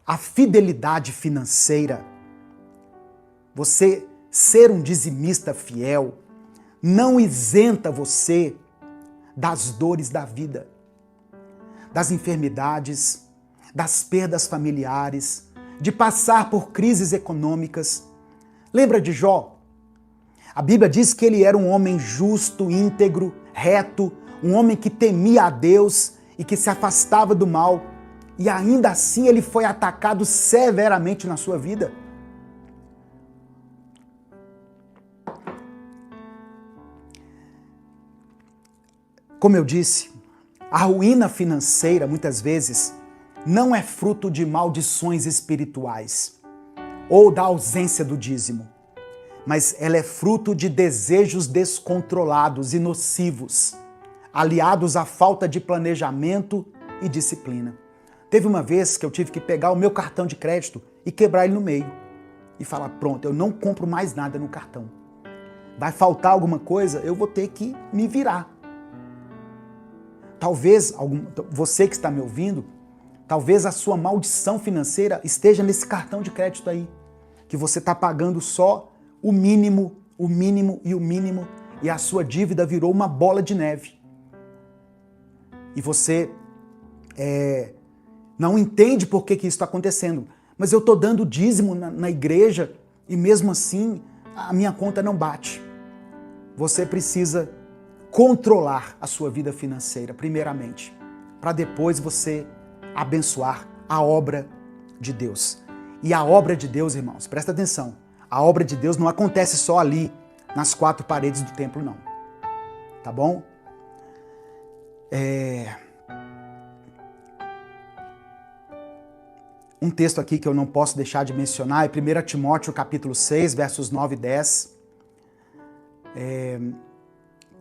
a fidelidade financeira, você ser um dizimista fiel, não isenta você das dores da vida, das enfermidades, das perdas familiares, de passar por crises econômicas. Lembra de Jó? A Bíblia diz que ele era um homem justo, íntegro, reto, um homem que temia a Deus e que se afastava do mal. E ainda assim ele foi atacado severamente na sua vida. Como eu disse, a ruína financeira, muitas vezes, não é fruto de maldições espirituais ou da ausência do dízimo, mas ela é fruto de desejos descontrolados e nocivos, aliados à falta de planejamento e disciplina. Teve uma vez que eu tive que pegar o meu cartão de crédito e quebrar ele no meio e falar, pronto, eu não compro mais nada no cartão. Vai faltar alguma coisa, eu vou ter que me virar. Talvez, você que está me ouvindo, talvez a sua maldição financeira esteja nesse cartão de crédito aí, que você está pagando só o mínimo, o mínimo e o mínimo, e a sua dívida virou uma bola de neve. E você não entende por que isso está acontecendo. Mas eu estou dando dízimo na igreja e mesmo assim a minha conta não bate. Você precisa controlar a sua vida financeira, primeiramente, para depois você abençoar a obra de Deus. E a obra de Deus, irmãos, presta atenção, a obra de Deus não acontece só ali, nas quatro paredes do templo, não. Tá bom? Um texto aqui que eu não posso deixar de mencionar é 1 Timóteo capítulo 6, versos 9 e 10,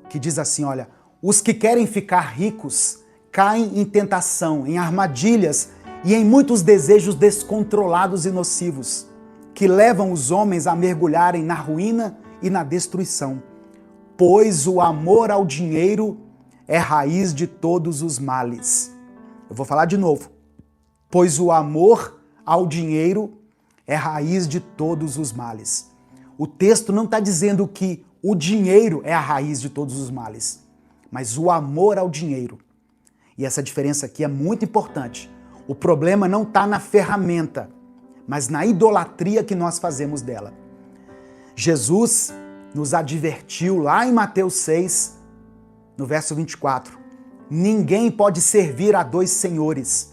que diz assim, olha, os que querem ficar ricos caem em tentação, em armadilhas e em muitos desejos descontrolados e nocivos, que levam os homens a mergulharem na ruína e na destruição, pois o amor ao dinheiro é raiz de todos os males. Eu vou falar de novo. Pois o amor ao dinheiro é raiz de todos os males. O texto não está dizendo que o dinheiro é a raiz de todos os males, mas o amor ao dinheiro. E essa diferença aqui é muito importante. O problema não está na ferramenta, mas na idolatria que nós fazemos dela. Jesus nos advertiu lá em Mateus 6, no verso 24. Ninguém pode servir a dois senhores,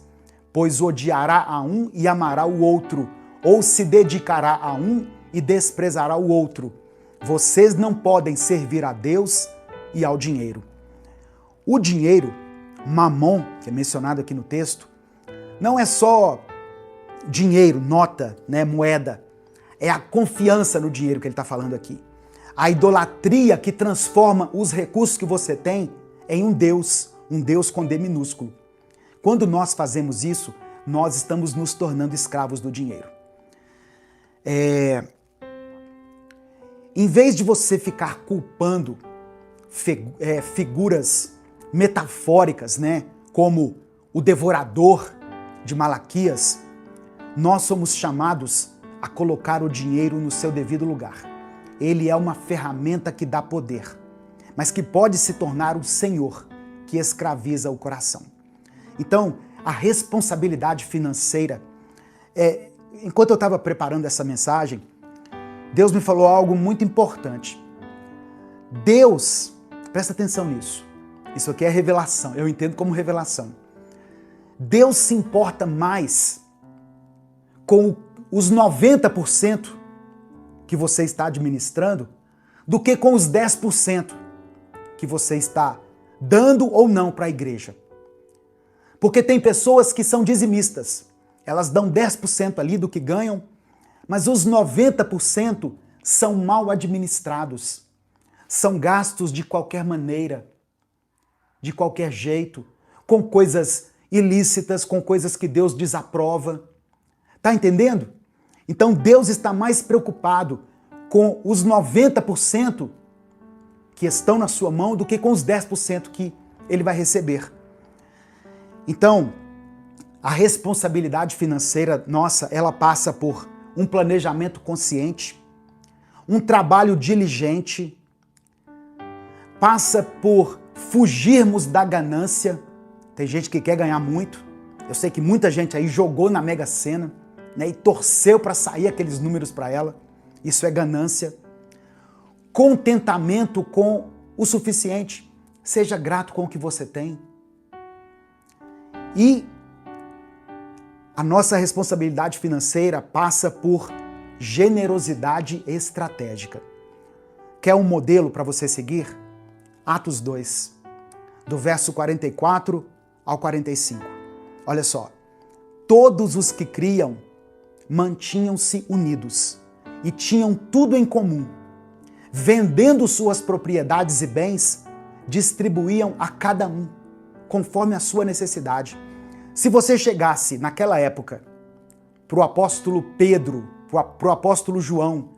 pois odiará a um e amará o outro, ou se dedicará a um e desprezará o outro. Vocês não podem servir a Deus e ao dinheiro. O dinheiro, mamon, que é mencionado aqui no texto, não é só dinheiro, nota, né, moeda. É a confiança no dinheiro que ele está falando aqui. A idolatria que transforma os recursos que você tem em um Deus com D minúsculo. Quando nós fazemos isso, nós estamos nos tornando escravos do dinheiro. Em vez de você ficar culpando figuras metafóricas, né, como o devorador de Malaquias, nós somos chamados a colocar o dinheiro no seu devido lugar. Ele é uma ferramenta que dá poder, mas que pode se tornar um senhor que escraviza o coração. Então, a responsabilidade financeira, enquanto eu estava preparando essa mensagem, Deus me falou algo muito importante. Deus, presta atenção nisso, isso aqui é revelação, eu entendo como revelação. Deus se importa mais com os 90% que você está administrando do que com os 10% que você está dando ou não para a igreja. Porque tem pessoas que são dizimistas, elas dão 10% ali do que ganham, mas os 90% são mal administrados, são gastos de qualquer maneira, de qualquer jeito, com coisas ilícitas, com coisas que Deus desaprova. Tá entendendo? Então Deus está mais preocupado com os 90% que estão na sua mão do que com os 10% que ele vai receber. Então, A responsabilidade financeira nossa, ela passa por um planejamento consciente, um trabalho diligente, passa por fugirmos da ganância. Tem gente que quer ganhar muito. Eu sei que muita gente aí jogou na Mega Sena, né, e torceu para sair aqueles números para ela. Isso é ganância. Contentamento com o suficiente. Seja grato com o que você tem. E a nossa responsabilidade financeira passa por generosidade estratégica. Quer um modelo para você seguir? Atos 2, do verso 44 ao 45. Olha só. Todos os que criam mantinham-se unidos e tinham tudo em comum. Vendendo suas propriedades e bens, distribuíam a cada um, conforme a sua necessidade. Se você chegasse naquela época para o apóstolo Pedro, para o apóstolo João,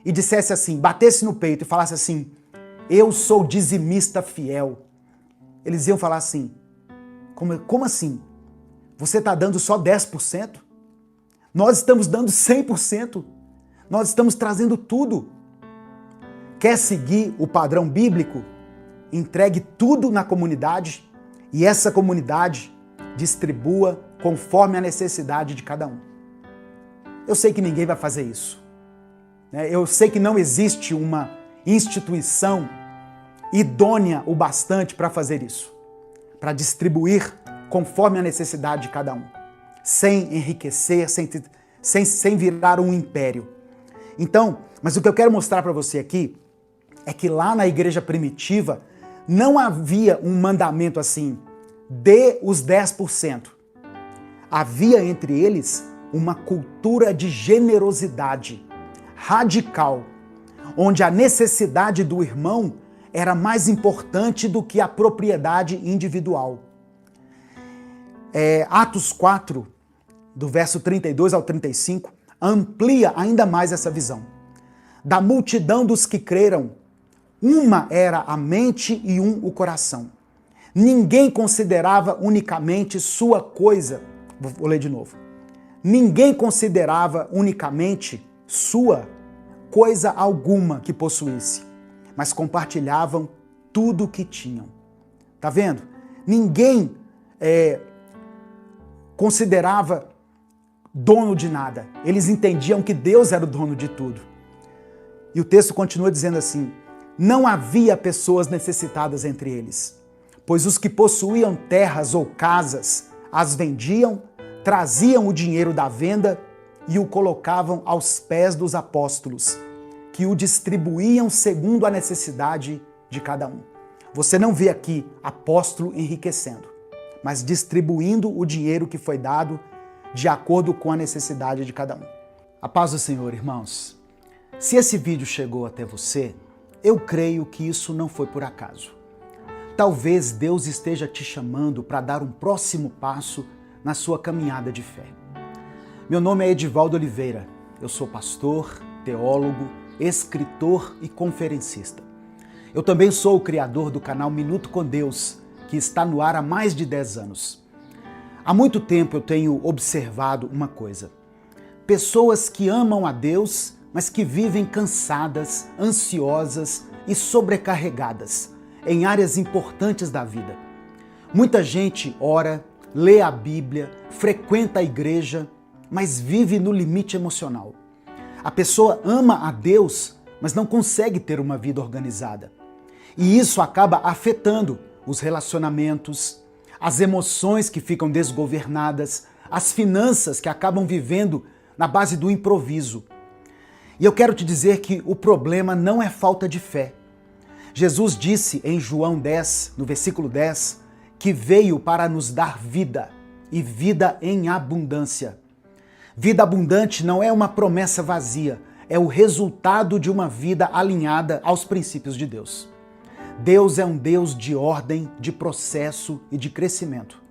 e dissesse assim, batesse no peito e falasse assim, eu sou dizimista fiel, eles iam falar assim, como assim? Você está dando só 10%? Nós estamos dando 100%. Nós estamos trazendo tudo. Quer seguir o padrão bíblico? Entregue tudo na comunidade e essa comunidade distribua conforme a necessidade de cada um. Eu sei que ninguém vai fazer isso. Eu sei que não existe uma instituição idônea o bastante para fazer isso, para distribuir conforme a necessidade de cada um, sem enriquecer, sem virar um império. Então, mas o que eu quero mostrar para você aqui é que lá na igreja primitiva não havia um mandamento assim, dê os 10%. Havia entre eles uma cultura de generosidade radical, onde a necessidade do irmão era mais importante do que a propriedade individual. Atos 4, do verso 32 ao 35, amplia ainda mais essa visão. Da multidão dos que creram, uma era a mente e um o coração. Ninguém considerava unicamente sua coisa. Vou ler de novo. Ninguém considerava unicamente sua coisa alguma que possuísse, mas compartilhavam tudo o que tinham. Tá vendo? Ninguém considerava dono de nada. Eles entendiam que Deus era o dono de tudo. E o texto continua dizendo assim, não havia pessoas necessitadas entre eles, pois os que possuíam terras ou casas as vendiam, traziam o dinheiro da venda e o colocavam aos pés dos apóstolos, que o distribuíam segundo a necessidade de cada um. Você não vê aqui apóstolo enriquecendo, mas distribuindo o dinheiro que foi dado de acordo com a necessidade de cada um. A paz do Senhor, irmãos. Se esse vídeo chegou até você, eu creio que isso não foi por acaso. Talvez Deus esteja te chamando para dar um próximo passo na sua caminhada de fé. Meu nome é Edivaldo Oliveira, eu sou pastor, teólogo, escritor e conferencista. Eu também sou o criador do canal Minuto com Deus, que está no ar há mais de 10 anos. Há muito tempo eu tenho observado uma coisa. Pessoas que amam a Deus, mas que vivem cansadas, ansiosas e sobrecarregadas em áreas importantes da vida. Muita gente ora, lê a Bíblia, frequenta a igreja, mas vive no limite emocional. A pessoa ama a Deus, mas não consegue ter uma vida organizada. E isso acaba afetando os relacionamentos, as emoções que ficam desgovernadas, as finanças que acabam vivendo na base do improviso. E eu quero te dizer que o problema não é falta de fé. Jesus disse em João 10, no versículo 10, que veio para nos dar vida, e vida em abundância. Vida abundante não é uma promessa vazia, é o resultado de uma vida alinhada aos princípios de Deus. Deus é um Deus de ordem, de processo e de crescimento.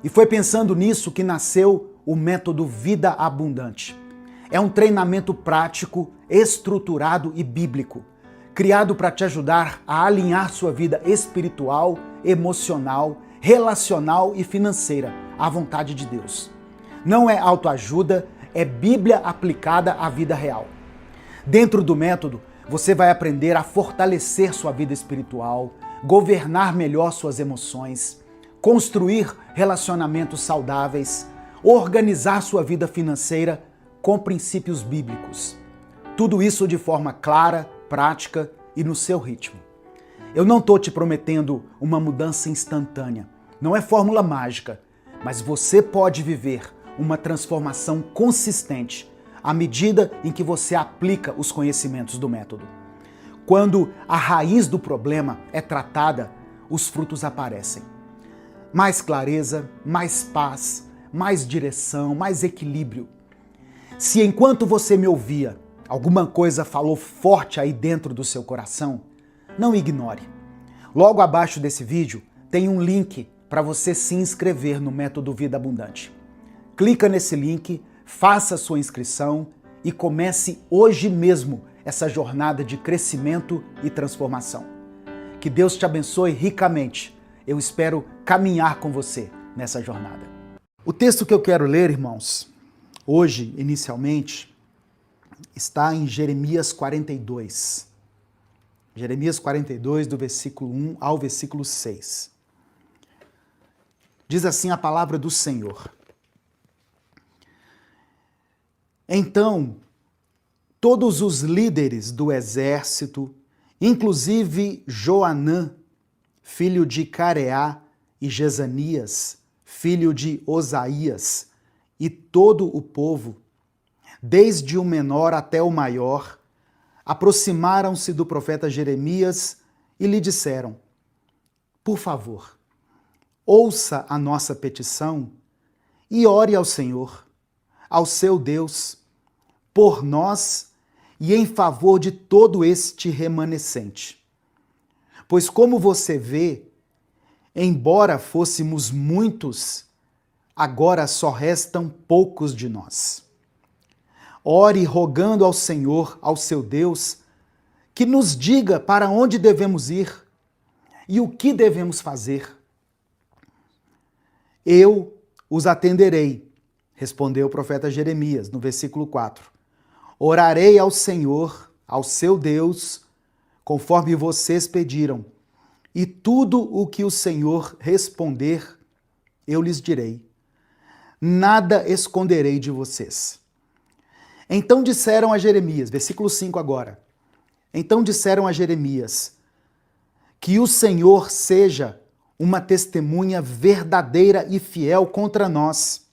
E foi pensando nisso que nasceu o método Vida Abundante. É um treinamento prático, estruturado e bíblico, criado para te ajudar a alinhar sua vida espiritual, emocional relacional e financeira à vontade de Deus. Não é autoajuda, é Bíblia aplicada à vida real. Dentro do método, você vai aprender a fortalecer sua vida espiritual, governar melhor suas emoções, construir relacionamentos saudáveis, organizar sua vida financeira com princípios bíblicos. Tudo isso de forma clara, prática e no seu ritmo. Eu não estou te prometendo uma mudança instantânea, não é fórmula mágica, mas você pode viver uma transformação consistente à medida em que você aplica os conhecimentos do método. Quando a raiz do problema é tratada, os frutos aparecem. Mais clareza, mais paz, mais direção, mais equilíbrio. Se enquanto você me ouvia, alguma coisa falou forte aí dentro do seu coração, não ignore. Logo abaixo desse vídeo tem um link para você se inscrever no Método Vida Abundante. Clica nesse link, faça sua inscrição e comece hoje mesmo essa jornada de crescimento e transformação. Que Deus te abençoe ricamente. Eu espero caminhar com você nessa jornada. O texto que eu quero ler, irmãos, hoje, inicialmente, está em Jeremias 42. Jeremias 42, do versículo 1 ao versículo 6. Diz assim a palavra do Senhor. Então, todos os líderes do exército, inclusive Joanã, filho de Careá, e Jezanias, filho de Osaías, e todo o povo, desde o menor até o maior, aproximaram-se do profeta Jeremias e lhe disseram: por favor, ouça a nossa petição e ore ao Senhor, ao seu Deus, por nós e em favor de todo este remanescente. Pois como você vê, embora fôssemos muitos, agora só restam poucos de nós. Ore rogando ao Senhor, ao seu Deus, que nos diga para onde devemos ir e o que devemos fazer. Eu os atenderei, respondeu o profeta Jeremias, no versículo 4. Orarei ao Senhor, ao seu Deus, conforme vocês pediram, e tudo o que o Senhor responder, eu lhes direi. Nada esconderei de vocês. Então disseram a Jeremias, versículo 5 agora. Então disseram a Jeremias, que o Senhor seja uma testemunha verdadeira e fiel contra nós,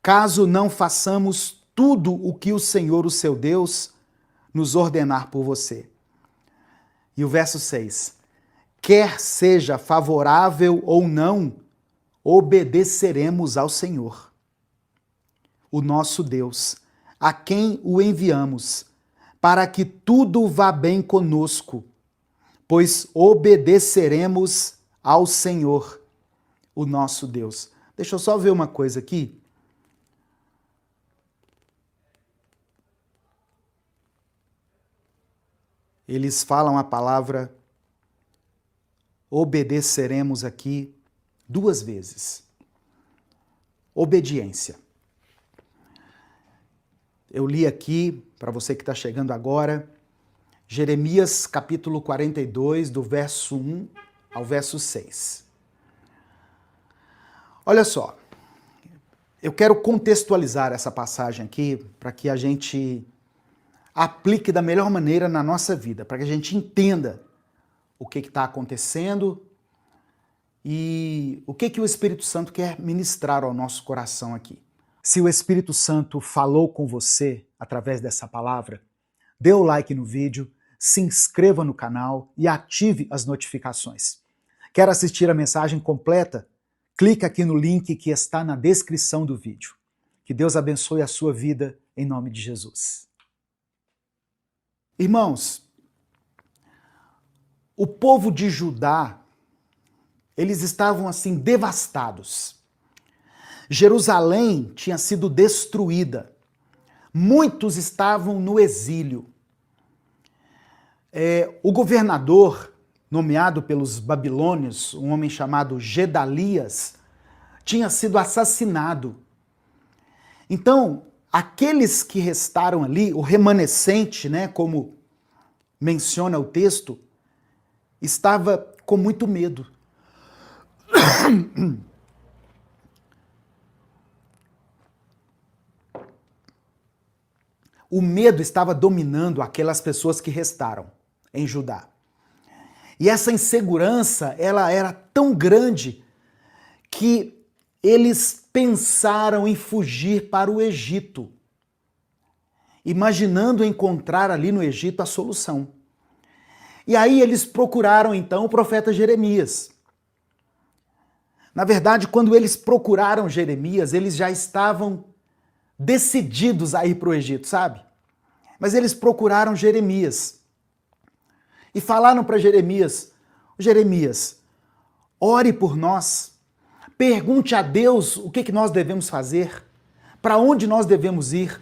caso não façamos tudo o que o Senhor, o seu Deus, nos ordenar por você. E o verso 6. Quer seja favorável ou não, obedeceremos ao Senhor, o nosso Deus, a quem o enviamos, para que tudo vá bem conosco, pois obedeceremos ao Senhor, o nosso Deus. Deixa eu só ver uma coisa aqui. Eles falam a palavra obedeceremos aqui 2 vezes. Obediência. Eu li aqui, para você que está chegando agora, Jeremias capítulo 42, do verso 1 ao verso 6. Olha só, eu quero contextualizar essa passagem aqui para que a gente aplique da melhor maneira na nossa vida, para que a gente entenda o que está acontecendo e o que o Espírito Santo quer ministrar ao nosso coração aqui. Se o Espírito Santo falou com você através dessa palavra, dê o like no vídeo, se inscreva no canal e ative as notificações. Quer assistir a mensagem completa? Clique aqui no link que está na descrição do vídeo. Que Deus abençoe a sua vida em nome de Jesus. Irmãos, o povo de Judá, eles estavam assim devastados. Jerusalém tinha sido destruída. Muitos estavam no exílio. O governador nomeado pelos babilônios, um homem chamado Gedalias, tinha sido assassinado. Então, aqueles que restaram ali, o remanescente, né, como menciona o texto, estava com muito medo. O medo estava dominando aquelas pessoas que restaram em Judá. E essa insegurança, ela era tão grande que eles pensaram em fugir para o Egito, imaginando encontrar ali no Egito a solução. E aí eles procuraram então o profeta Jeremias. Na verdade, quando eles procuraram Jeremias, eles já estavam decididos a ir para o Egito, sabe? Mas eles procuraram Jeremias e falaram para Jeremias: Jeremias, ore por nós, pergunte a Deus o que nós devemos fazer, para onde nós devemos ir,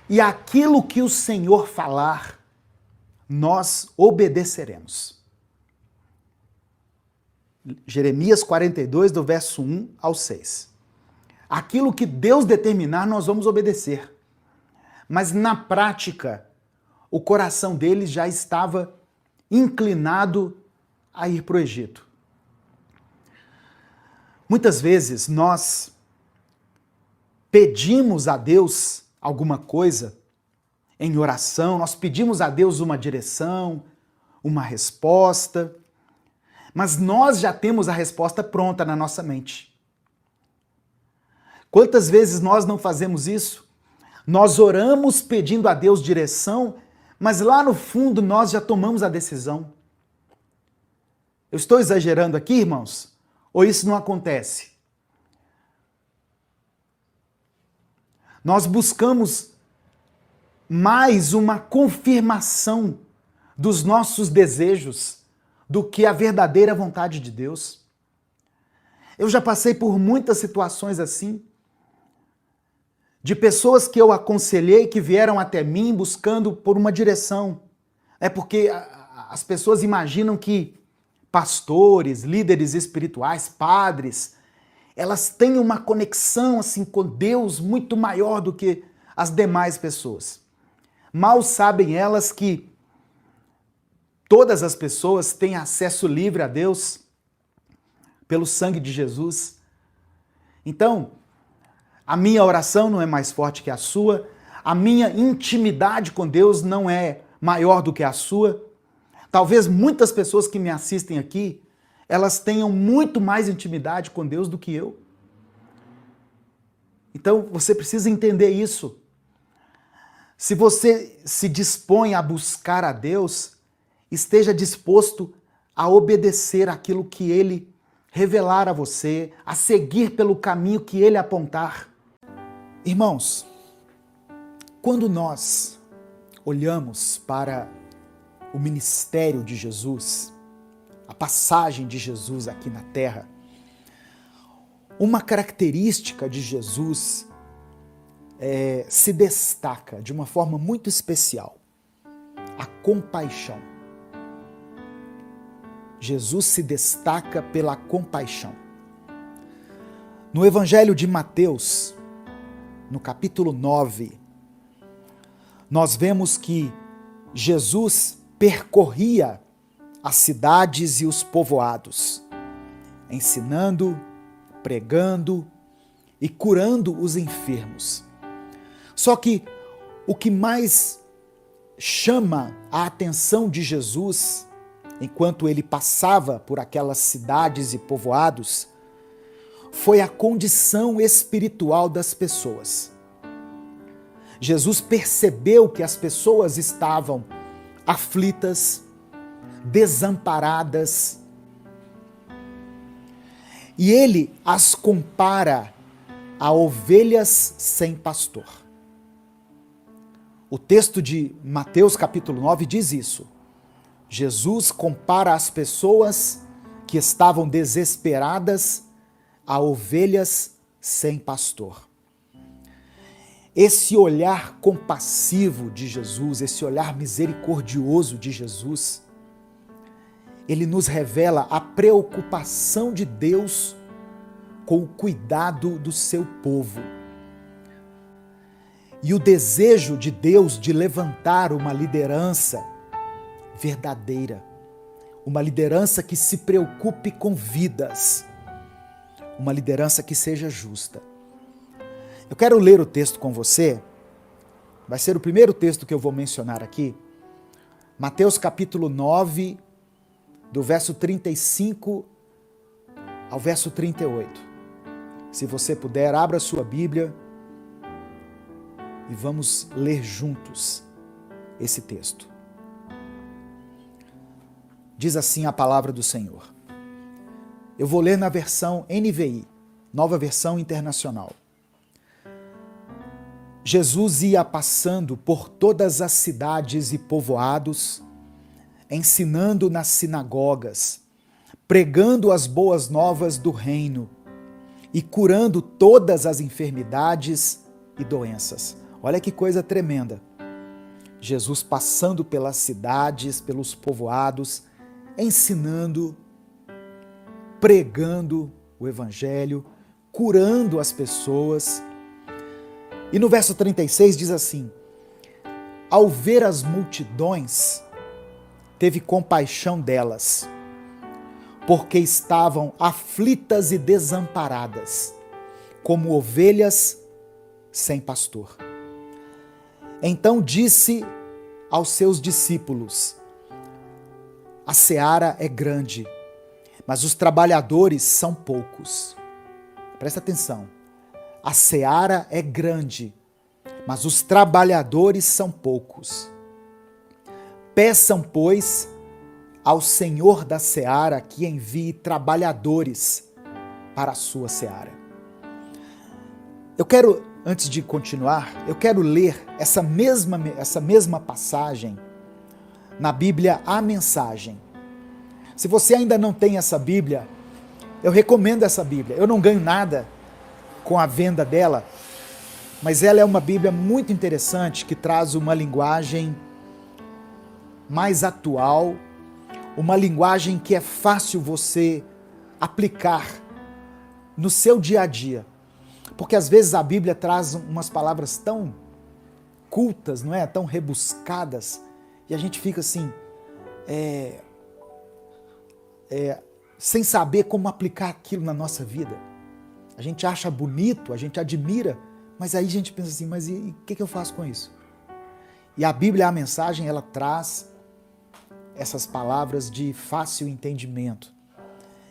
e aquilo que o Senhor falar, nós obedeceremos. Jeremias 42, do verso 1 ao 6. Aquilo que Deus determinar, nós vamos obedecer. Mas na prática, o coração deles já estava inclinado a ir para o Egito. Muitas vezes nós pedimos a Deus alguma coisa em oração, nós pedimos a Deus uma direção, uma resposta, mas nós já temos a resposta pronta na nossa mente. Quantas vezes nós não fazemos isso? Nós oramos pedindo a Deus direção, mas lá no fundo nós já tomamos a decisão. Eu estou exagerando aqui, irmãos? Ou isso não acontece? Nós buscamos mais uma confirmação dos nossos desejos do que a verdadeira vontade de Deus. Eu já passei por muitas situações assim, de pessoas que eu aconselhei que vieram até mim buscando por uma direção. É porque as pessoas imaginam que pastores, líderes espirituais, padres, elas têm uma conexão assim com Deus muito maior do que as demais pessoas. Mal sabem elas que todas as pessoas têm acesso livre a Deus pelo sangue de Jesus. Então, a minha oração não é mais forte que a sua, a minha intimidade com Deus não é maior do que a sua. Talvez muitas pessoas que me assistem aqui, elas tenham muito mais intimidade com Deus do que eu. Então, você precisa entender isso. Se você se dispõe a buscar a Deus, esteja disposto a obedecer aquilo que Ele revelar a você, a seguir pelo caminho que Ele apontar. Irmãos, quando nós olhamos para o ministério de Jesus, a passagem de Jesus aqui na Terra, uma característica de Jesus se destaca de uma forma muito especial: a compaixão. Jesus se destaca pela compaixão. No Evangelho de Mateus, no capítulo 9, nós vemos que Jesus percorria as cidades e os povoados, ensinando, pregando e curando os enfermos. Só que o que mais chama a atenção de Jesus, enquanto ele passava por aquelas cidades e povoados, foi a condição espiritual das pessoas. Jesus percebeu que as pessoas estavam aflitas, desamparadas, e ele as compara a ovelhas sem pastor. O texto de Mateus capítulo 9 diz isso. Jesus compara as pessoas que estavam desesperadas a ovelhas sem pastor. Esse olhar compassivo de Jesus, esse olhar misericordioso de Jesus, ele nos revela a preocupação de Deus com o cuidado do seu povo. E o desejo de Deus de levantar uma liderança verdadeira, uma liderança que se preocupe com vidas, uma liderança que seja justa. Eu quero ler o texto com você, vai ser o primeiro texto que eu vou mencionar aqui, Mateus capítulo 9, do verso 35 ao verso 38. Se você puder, abra sua Bíblia e vamos ler juntos esse texto. Diz assim a palavra do Senhor. Eu vou ler na versão NVI, Nova Versão Internacional. Jesus ia passando por todas as cidades e povoados, ensinando nas sinagogas, pregando as boas novas do reino e curando todas as enfermidades e doenças. Olha que coisa tremenda. Jesus passando pelas cidades, pelos povoados, ensinando, pregando o evangelho, curando as pessoas. E no verso 36 diz assim: ao ver as multidões, teve compaixão delas, porque estavam aflitas e desamparadas, como ovelhas sem pastor. Então disse aos seus discípulos: a seara é grande, mas os trabalhadores são poucos. Presta atenção. A seara é grande, mas os trabalhadores são poucos. Peçam, pois, ao Senhor da seara que envie trabalhadores para a sua seara. Antes de continuar, eu quero ler essa mesma passagem na Bíblia, a Mensagem. Se você ainda não tem essa Bíblia, eu recomendo essa Bíblia. Eu não ganho nada com a venda dela, mas ela é uma Bíblia muito interessante que traz uma linguagem mais atual, uma linguagem que é fácil você aplicar no seu dia a dia. Porque às vezes a Bíblia traz umas palavras tão cultas, não é? Tão rebuscadas, e a gente fica assim, sem saber como aplicar aquilo na nossa vida. A gente acha bonito, a gente admira, mas aí a gente pensa assim, mas e o que eu faço com isso? E a Bíblia, a Mensagem, ela traz essas palavras de fácil entendimento.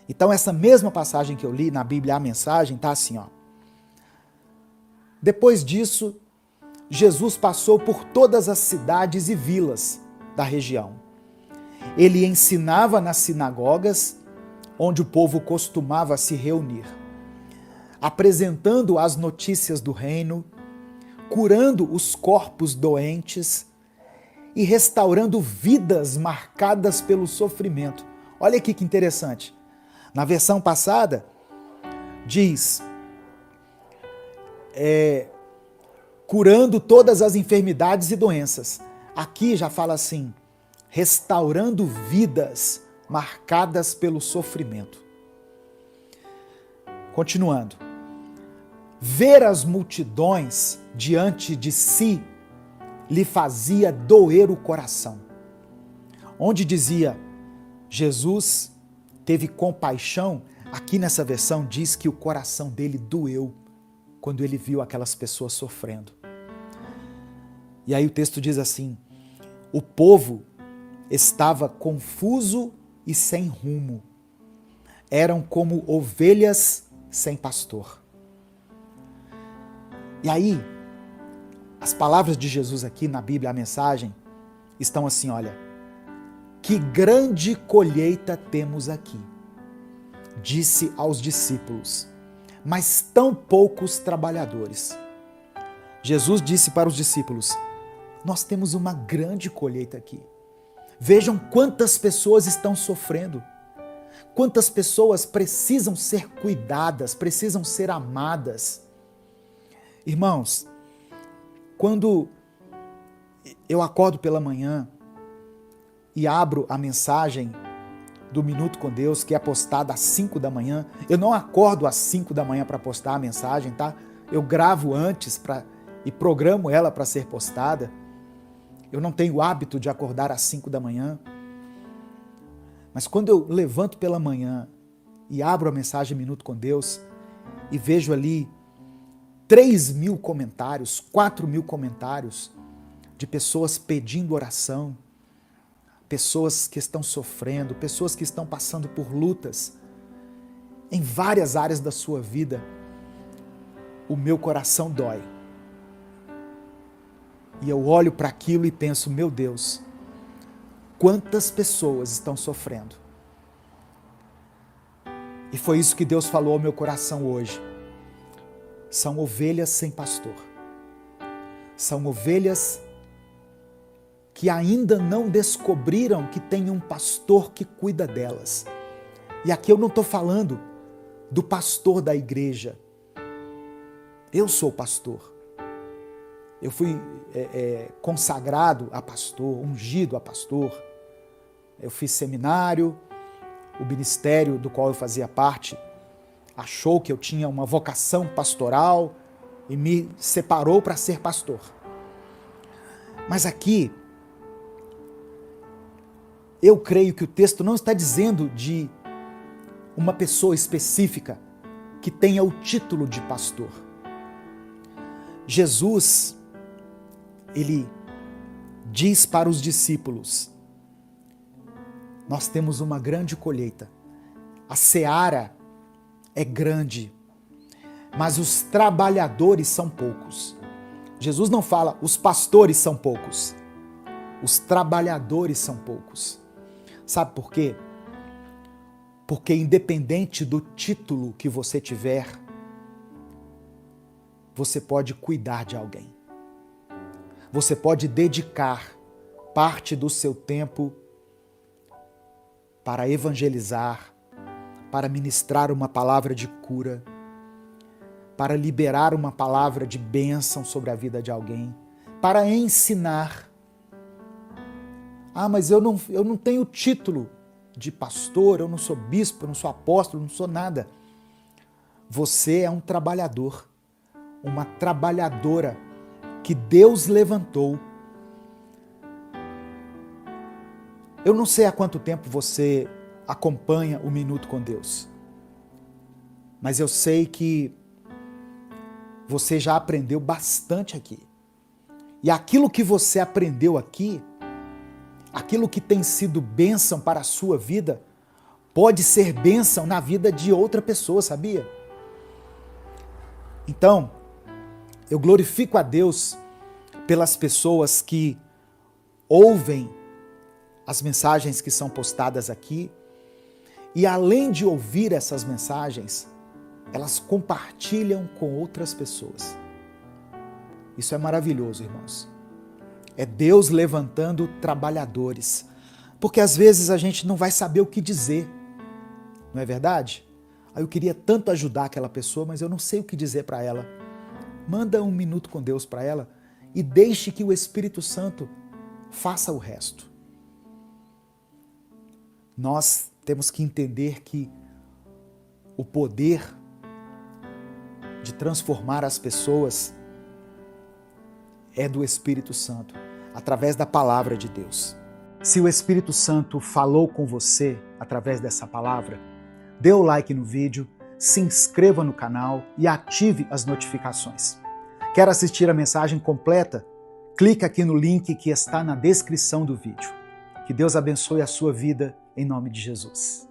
Então essa mesma passagem que eu li na Bíblia, a Mensagem, está assim, ó. Depois disso, Jesus passou por todas as cidades e vilas da região. Ele ensinava nas sinagogas, onde o povo costumava se reunir, apresentando as notícias do reino, curando os corpos doentes e restaurando vidas marcadas pelo sofrimento. Olha aqui que interessante. Na versão passada, diz, curando todas as enfermidades e doenças. Aqui já fala assim, restaurando vidas marcadas pelo sofrimento. Continuando. Ver as multidões diante de si lhe fazia doer o coração. Onde dizia, Jesus teve compaixão, aqui nessa versão diz que o coração dele doeu quando ele viu aquelas pessoas sofrendo. E aí o texto diz assim, o povo estava confuso e sem rumo. Eram como ovelhas sem pastor. E aí, as palavras de Jesus aqui na Bíblia, a Mensagem, estão assim, olha, que grande colheita temos aqui, disse aos discípulos, mas tão poucos trabalhadores. Jesus disse para os discípulos, nós temos uma grande colheita aqui. Vejam quantas pessoas estão sofrendo, quantas pessoas precisam ser cuidadas, precisam ser amadas. Irmãos, quando eu acordo pela manhã e abro a Mensagem do Minuto com Deus, que é postada às 5 da manhã. Eu não acordo às 5 da manhã para postar a mensagem, tá? Eu gravo antes e programo ela para ser postada. Eu não tenho o hábito de acordar às 5 da manhã. Mas quando eu levanto pela manhã e abro a mensagem Minuto com Deus e vejo ali 3.000 comentários, 4.000 comentários de pessoas pedindo oração, pessoas que estão sofrendo, pessoas que estão passando por lutas em várias áreas da sua vida, o meu coração dói. E eu olho para aquilo e penso, meu Deus, quantas pessoas estão sofrendo. E foi isso que Deus falou ao meu coração hoje. São ovelhas sem pastor. São ovelhas que ainda não descobriram que tem um pastor que cuida delas. E aqui eu não estou falando do pastor da igreja. Eu sou pastor. Eu fui consagrado a pastor, ungido a pastor. Eu fiz seminário, o ministério do qual eu fazia parte achou que eu tinha uma vocação pastoral e me separou para ser pastor. Mas aqui, eu creio que o texto não está dizendo de uma pessoa específica que tenha o título de pastor. Jesus, ele diz para os discípulos, nós temos uma grande colheita, a seara é grande, mas os trabalhadores são poucos. Jesus não fala, os pastores são poucos, os trabalhadores são poucos. Sabe por quê? Porque independente do título que você tiver, você pode cuidar de alguém. Você pode dedicar parte do seu tempo para evangelizar, para ministrar uma palavra de cura, para liberar uma palavra de bênção sobre a vida de alguém, para ensinar. Ah, mas eu não tenho título de pastor, eu não sou bispo, eu não sou apóstolo, eu não sou nada. Você é um trabalhador, uma trabalhadora que Deus levantou. Eu não sei há quanto tempo você acompanha o Minuto com Deus, mas eu sei que você já aprendeu bastante aqui. E aquilo que você aprendeu aqui, aquilo que tem sido bênção para a sua vida, pode ser bênção na vida de outra pessoa, sabia? Então, eu glorifico a Deus pelas pessoas que ouvem as mensagens que são postadas aqui e, além de ouvir essas mensagens, elas compartilham com outras pessoas. Isso é maravilhoso, irmãos. É Deus levantando trabalhadores. Porque às vezes a gente não vai saber o que dizer. Não é verdade? Eu queria tanto ajudar aquela pessoa, mas eu não sei o que dizer para ela. Manda um Minuto com Deus para ela e deixe que o Espírito Santo faça o resto. Nós temos que entender que o poder de transformar as pessoas é do Espírito Santo, através da palavra de Deus. Se o Espírito Santo falou com você através dessa palavra, dê o like no vídeo, se inscreva no canal e ative as notificações. Quer assistir a mensagem completa? Clique aqui no link que está na descrição do vídeo. Que Deus abençoe a sua vida em nome de Jesus.